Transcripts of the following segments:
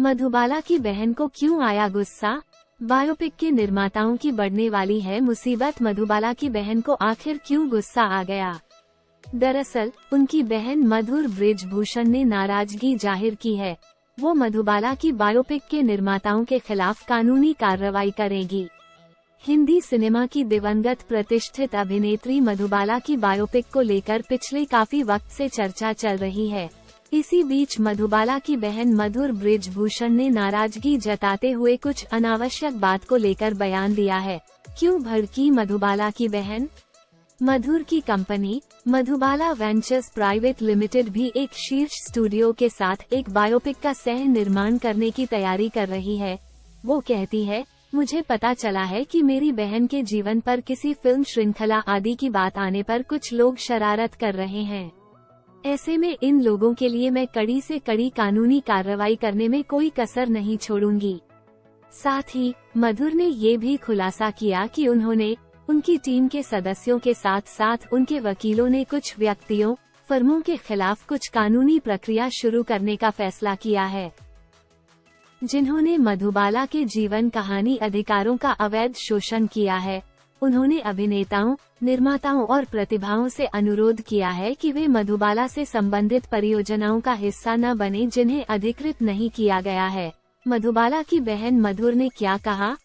मधुबाला की बहन को क्यों आया गुस्सा? बायोपिक के निर्माताओं की बढ़ने वाली है मुसीबत, मधुबाला की बहन को आखिर क्यों गुस्सा आ गया? दरअसल उनकी बहन मधुर बृजभूषण ने नाराजगी जाहिर की है। वो मधुबाला की बायोपिक के निर्माताओं के खिलाफ कानूनी कार्रवाई करेगी। हिंदी सिनेमा की दिवंगत प्रतिष्ठित अभिनेत्री मधुबाला की बायोपिक को लेकर पिछले काफी वक्त से चर्चा चल रही है। इसी बीच मधुबाला की बहन मधुर बृजभूषण ने नाराजगी जताते हुए कुछ अनावश्यक बात को लेकर बयान दिया है। क्यों भड़की मधुबाला की बहन? मधुर की company Madhubala ventures private limited भी एक शीर्ष स्टूडियो के साथ एक बायोपिक का सह निर्माण करने की तैयारी कर रही है। वो कहती है, मुझे पता चला है कि मेरी बहन के जीवन पर किसी फिल्म श्रृंखला आदि की बात आने पर कुछ लोग शरारत कर रहे हैं। ऐसे में इन लोगों के लिए मैं कड़ी से कड़ी कानूनी कार्रवाई करने में कोई कसर नहीं छोड़ूंगी। साथ ही मधुर ने ये भी खुलासा किया कि उन्होंने उनकी टीम के सदस्यों के साथ साथ उनके वकीलों ने कुछ व्यक्तियों, फर्मों के खिलाफ कुछ कानूनी प्रक्रिया शुरू करने का फैसला किया है, जिन्होंने मधुबाला के जीवन कहानी अधिकारों का अवैध शोषण किया है। उन्होंने अभिनेताओं, निर्माताओं और प्रतिभाओं से अनुरोध किया है कि वे मधुबाला से संबंधित परियोजनाओं का हिस्सा न बने जिन्हें अधिकृत नहीं किया गया है। मधुबाला की बहन मधुर ने क्या कहा?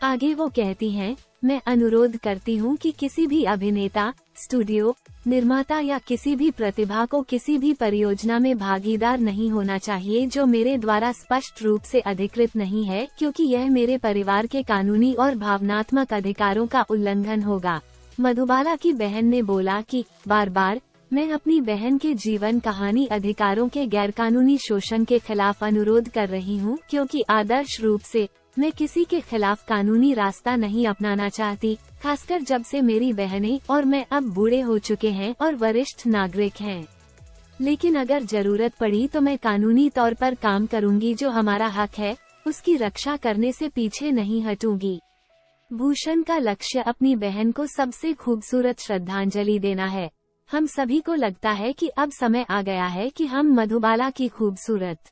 आगे वो कहती हैं, मैं अनुरोध करती हूँ कि किसी भी अभिनेता, स्टूडियो, निर्माता या किसी भी प्रतिभा को किसी भी परियोजना में भागीदार नहीं होना चाहिए जो मेरे द्वारा स्पष्ट रूप से अधिकृत नहीं है, क्योंकि यह मेरे परिवार के कानूनी और भावनात्मक अधिकारों का उल्लंघन होगा। मधुबाला की बहन ने बोला कि बार बार मैं अपनी बहन के जीवन कहानी अधिकारों के गैरकानूनी शोषण के खिलाफ अनुरोध कर रही हूँ, क्योंकि आदर्श रूप से मैं किसी के खिलाफ कानूनी रास्ता नहीं अपनाना चाहती, खासकर जब से मेरी बहनें और मैं अब बूढ़े हो चुके हैं और वरिष्ठ नागरिक हैं। लेकिन अगर जरूरत पड़ी तो मैं कानूनी तौर पर काम करूंगी। जो हमारा हक है उसकी रक्षा करने से पीछे नहीं हटूंगी। भूषण का लक्ष्य अपनी बहन को सबसे खूबसूरत श्रद्धांजलि देना है। हम सभी को लगता है कि अब समय आ गया है कि हम मधुबाला की खूबसूरत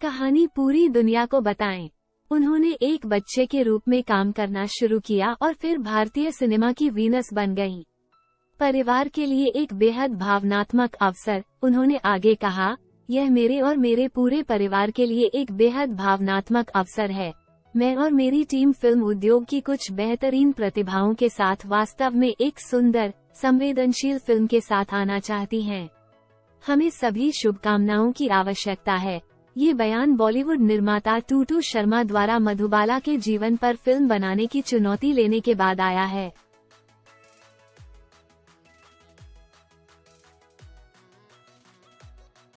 कहानी पूरी दुनिया को बताएं। उन्होंने एक बच्चे के रूप में काम करना शुरू किया और फिर भारतीय सिनेमा की वीनस बन गईं। परिवार के लिए एक बेहद भावनात्मक अवसर, उन्होंने आगे कहा, यह मेरे और मेरे पूरे परिवार के लिए एक बेहद भावनात्मक अवसर है। मैं और मेरी टीम फिल्म उद्योग की कुछ बेहतरीन प्रतिभाओं के साथ वास्तव में एक सुंदर, संवेदनशील फिल्म के साथ आना चाहती हैं। हमें सभी शुभकामनाओं की आवश्यकता है। ये बयान बॉलीवुड निर्माता टूटू शर्मा द्वारा मधुबाला के जीवन पर फिल्म बनाने की चुनौती लेने के बाद आया है।